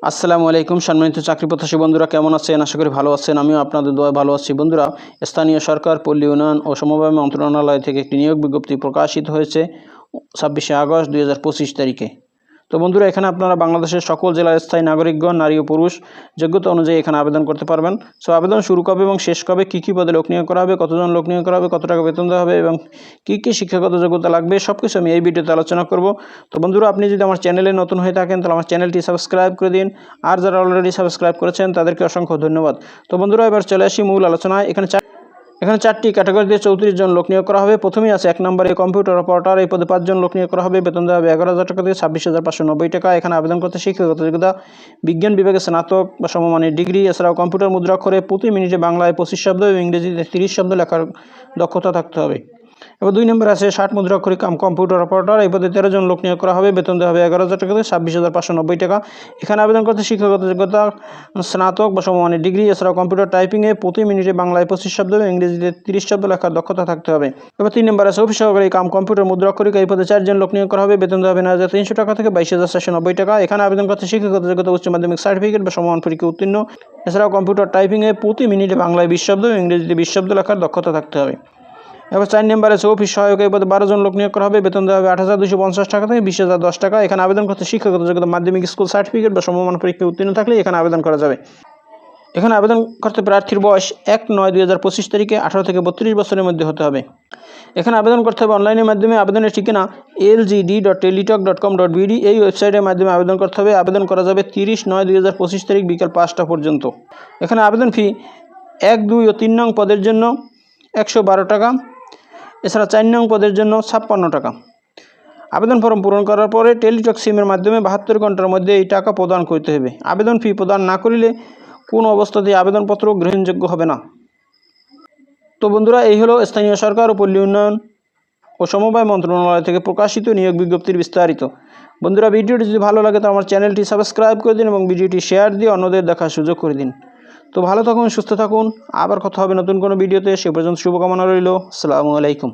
আসসালামু আলাইকুম সম্মানিত চাকরি প্রত্যাশী বন্ধুরা, কেমন আছেন? আশা করি ভালো আছেন। আমিও আপনাদের দোয়ায় ভালো আছি। বন্ধুরা, স্থানীয় সরকার, পল্লী উন্নয়ন ও সমবায় মন্ত্রণালয় থেকে একটি নিয়োগ বিজ্ঞপ্তি প্রকাশিত হয়েছে 26শে আগস্ট 2025 তারিখে। তো বন্ধুরা, এখানে আপনারা বাংলাদেশের সকল জেলার স্থায়ী নাগরিকগণ, নারী ও পুরুষ যোগ্যতা অনুযায়ী এখানে আবেদন করতে পারবেন। সো আবেদন শুরু কবে এবং শেষ কবে, কী পদে লোক নিয়োগ করা হবে, কতজন লোক নিয়োগ করা হবে, কত টাকা বেতন দেওয়া হবে এবং কী শিক্ষাগত যোগ্যতা লাগবে, সব কিছু আমি এই ভিডিওতে আলোচনা করব। তো বন্ধুরা, আপনি যদি আমার চ্যানেলে নতুন হয়ে থাকেন তাহলে আমার চ্যানেলটি সাবস্ক্রাইব করে দিন, আর যারা অলরেডি সাবস্ক্রাইব করেছেন তাদেরকে অসংখ্য ধন্যবাদ। তো বন্ধুরা, এবার চলে আসি মূল আলোচনায়। এখানে চারটি ক্যাটাগরিতে 34 জন লোক নিয়োগ করা হবে। প্রথমেই আছে 1 নম্বরে কম্পিউটার অপারেটর। এই পদে 5 জন লোক নিয়োগ করা হবে। বেতন দেওয়া হবে 11,000 টাকা থেকে 26,590 টাকা। এখানে আবেদন করতে শিক্ষাগত যোগ্যতা বিজ্ঞান বিভাগে স্নাতক বা সমমানের ডিগ্রি, এছাড়াও কম্পিউটার মুদ্রাক্ষরে প্রতি মিনিটে বাংলায় 25 শব্দ এবং ইংরেজিতে 30 শব্দ লেখার দক্ষতা থাকতে হবে। এবার 2 নম্বরে আছে 60 মুদ্রাক্ষরে কম্পিউটার অপারেটর। এই পদে 13 জন লোক নিয়োগ করা হবে। বেতন দেওয়া হবে 11,000 টাকা থেকে 26,590 টাকা। এখানে আবেদন করতে শিক্ষাগত যোগ্যতা স্নাতক বা সমমানের ডিগ্রি, এছাড়াও কম্পিউটার টাইপিংয়ে প্রতি মিনিটে বাংলায় 25 শব্দ এবং ইংরেজিতে 30 শব্দ লেখার দক্ষতা থাকতে হবে। এবার 3 নম্বরে আছে অফিস সহকারী কম্পিউটার মুদ্রাক্ষরিক। এই পদে 4 জন লোক নিয়োগ করা হবে। বেতন দেওয়া হবে 9,300 টাকা থেকে 22,490 টাকা। এখানে আবেদন করতে শিক্ষাগত যোগ্যতা উচ্চ মাধ্যমিক সার্টিফিকেট বা সমমান পরীক্ষা উত্তীর্ণ, এছাড়াও কম্পিউটার টাইপিংয়ে প্রতি মিনিটে বাংলায় 20 শব্দ এবং ইংরেজিতে 20 শব্দ লেখার দক্ষতা থাকতে হবে। এবার 4 নম্বরে আছে অফিস সহায়ক। এই পদে 12 জন লোক নিয়োগ করা হবে। বেতন দেওয়া হবে 8,250 টাকা থেকে 20,010 টাকা। এখানে আবেদন করতে শিক্ষাগত যোগ্যতা মাধ্যমিক স্কুল সার্টিফিকেট বা সমমান পরীক্ষায় উত্তীর্ণ থাকলে এখানে আবেদন করা যাবে। এখানে আবেদন করতে প্রার্থীর বয়স 1/9/2025 তারিখে 18 থেকে 32 বছরের মধ্যে হতে হবে। এখানে আবেদন করতে হবে অনলাইনের মাধ্যমে। আবেদনের ঠিকানা lgd.teletalk.com.bd এই ওয়েবসাইটের মাধ্যমে আবেদন করতে হবে। আবেদন করা যাবে 30/9/2025 তারিখ বিকাল 5টা পর্যন্ত। এখানে আবেদন ফি 1, 2 ও 3 নং পদের জন্য 112 টাকা, এছাড়া 4 নং পদের জন্য 56 টাকা। আবেদন ফর্ম পূরণ করার পরে টেলিটক সিমের মাধ্যমে 72 ঘন্টার মধ্যে এই টাকা প্রদান করতে হবে। আবেদন ফি প্রদান না করিলে কোনো অবস্থাতেই আবেদনপত্র গ্রহণযোগ্য হবে না। তো বন্ধুরা, এই হলো স্থানীয় সরকার ও পল্লী উন্নয়ন ও সমবায় মন্ত্রণালয় থেকে প্রকাশিত নিয়োগ বিজ্ঞপ্তির বিস্তারিত। বন্ধুরা, ভিডিওটি যদি ভালো লাগে তো আমার চ্যানেলটি সাবস্ক্রাইব করে দিন এবং ভিডিওটি শেয়ার দিয়ে অন্যদের দেখার সুযোগ করে দিন। তো ভালো থাকুন, সুস্থ থাকুন। আবার কথা হবে নতুন কোনো ভিডিওতে। সে পর্যন্ত শুভকামনা রইল। আসসালামু আলাইকুম।